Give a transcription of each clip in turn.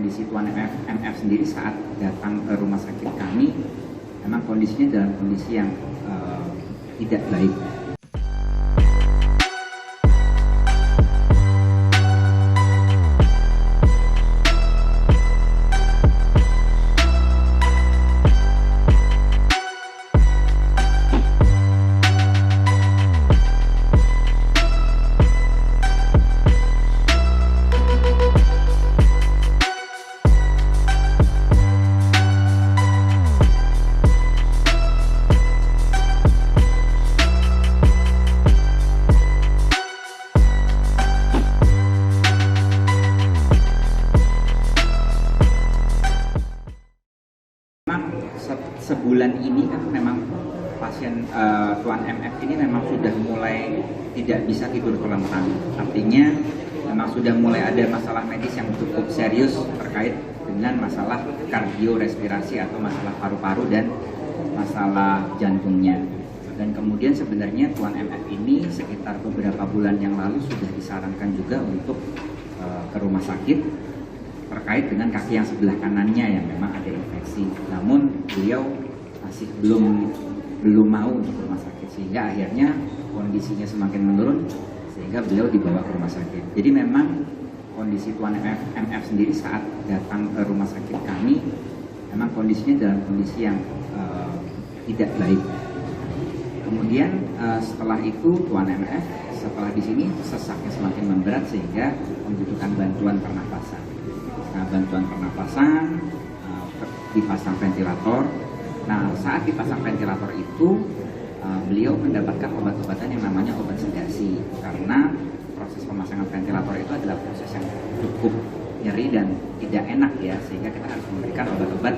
kondisi Tuan MF sendiri saat datang ke rumah sakit kami memang kondisinya dalam kondisi yang tidak baik. Sebulan ini kan memang pasien Tuan MF ini memang sudah mulai tidak bisa tidur terlentang. Artinya memang sudah mulai ada masalah medis yang cukup serius terkait dengan masalah kardiorespirasi atau masalah paru-paru dan masalah jantungnya. Dan kemudian sebenarnya Tuan MF ini sekitar beberapa bulan yang lalu sudah disarankan juga untuk ke rumah sakit terkait dengan kaki yang sebelah kanannya yang memang ada infeksi. Namun beliau masih belum mau untuk rumah sakit, sehingga akhirnya kondisinya semakin menurun sehingga beliau dibawa ke rumah sakit. Jadi memang kondisi Tuan MF sendiri saat datang ke rumah sakit kami memang kondisinya dalam kondisi yang tidak baik. Kemudian setelah itu Tuan MF setelah di sini sesaknya semakin memberat sehingga membutuhkan bantuan pernapasan. Nah, bantuan pernapasan dipasang ventilator. Nah, saat dipasang ventilator itu beliau mendapatkan obat-obatan yang namanya obat sedasi, karena proses pemasangan ventilator itu adalah proses yang cukup nyeri dan tidak enak ya, sehingga kita harus memberikan obat-obat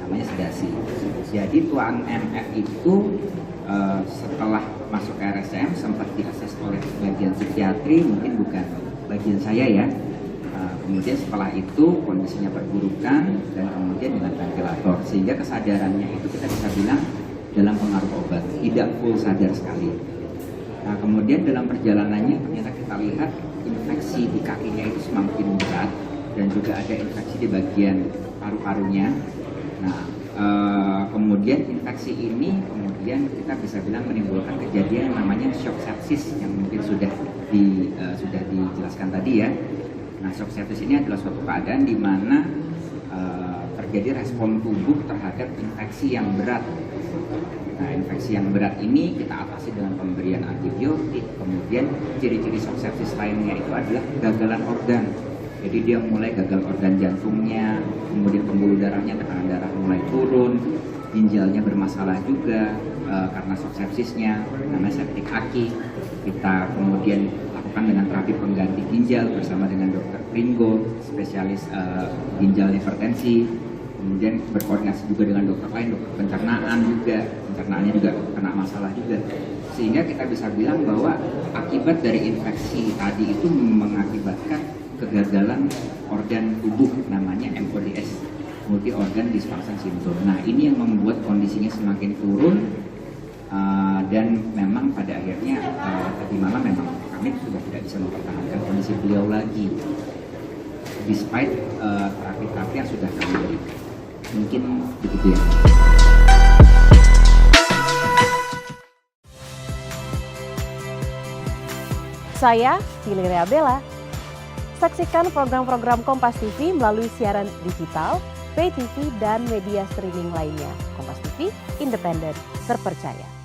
namanya sedasi. Jadi Tuan MF itu setelah masuk ke RSCM sempat diakses oleh bagian psikiatri, mungkin bukan bagian saya ya. Kemudian setelah itu kondisinya perburukan dan kemudian dengan ventilator, sehingga kesadarannya itu kita bisa bilang dalam pengaruh obat, tidak full sadar sekali. Nah, kemudian dalam perjalanannya ternyata kita lihat infeksi di kakinya itu semakin berat dan juga ada infeksi di bagian paru-parunya. Nah, kemudian infeksi ini kemudian kita bisa bilang menimbulkan kejadian yang namanya shock sepsis yang mungkin sudah dijelaskan tadi ya. Nah, shock sepsis ini adalah suatu keadaan di mana terjadi respon tubuh terhadap infeksi yang berat. Nah, infeksi yang berat ini kita atasi dengan pemberian antibiotik. Kemudian ciri-ciri shock sepsis lainnya itu adalah gagalan organ. Jadi dia mulai gagal organ jantungnya, kemudian pembuluh darahnya, tekanan darah mulai turun, ginjalnya bermasalah juga karena shock sepsisnya, namanya septic aki. Kita kemudian lakukan dengan terapi pengganti ginjal bersama dengan Dr. Pringo, spesialis ginjal hipertensi. Kemudian berkoordinasi juga dengan dokter lain, dokter pencernaan juga, pencernaannya juga kena masalah juga. Sehingga kita bisa bilang bahwa akibat dari infeksi tadi itu mengakibatkan kegagalan organ tubuh namanya MODS, multi organ dysfunction syndrome. Nah, ini yang membuat kondisinya semakin turun dan memang pada akhirnya tadi malam memang kami sudah tidak bisa mempertahankan kondisi beliau lagi despite terapi-terapi yang sudah kami berikan. Mungkin begitu ya. Saya Valeria Bella. Saksikan program-program Kompas TV melalui siaran digital, pay TV, dan media streaming lainnya. Kompas TV, independen, terpercaya.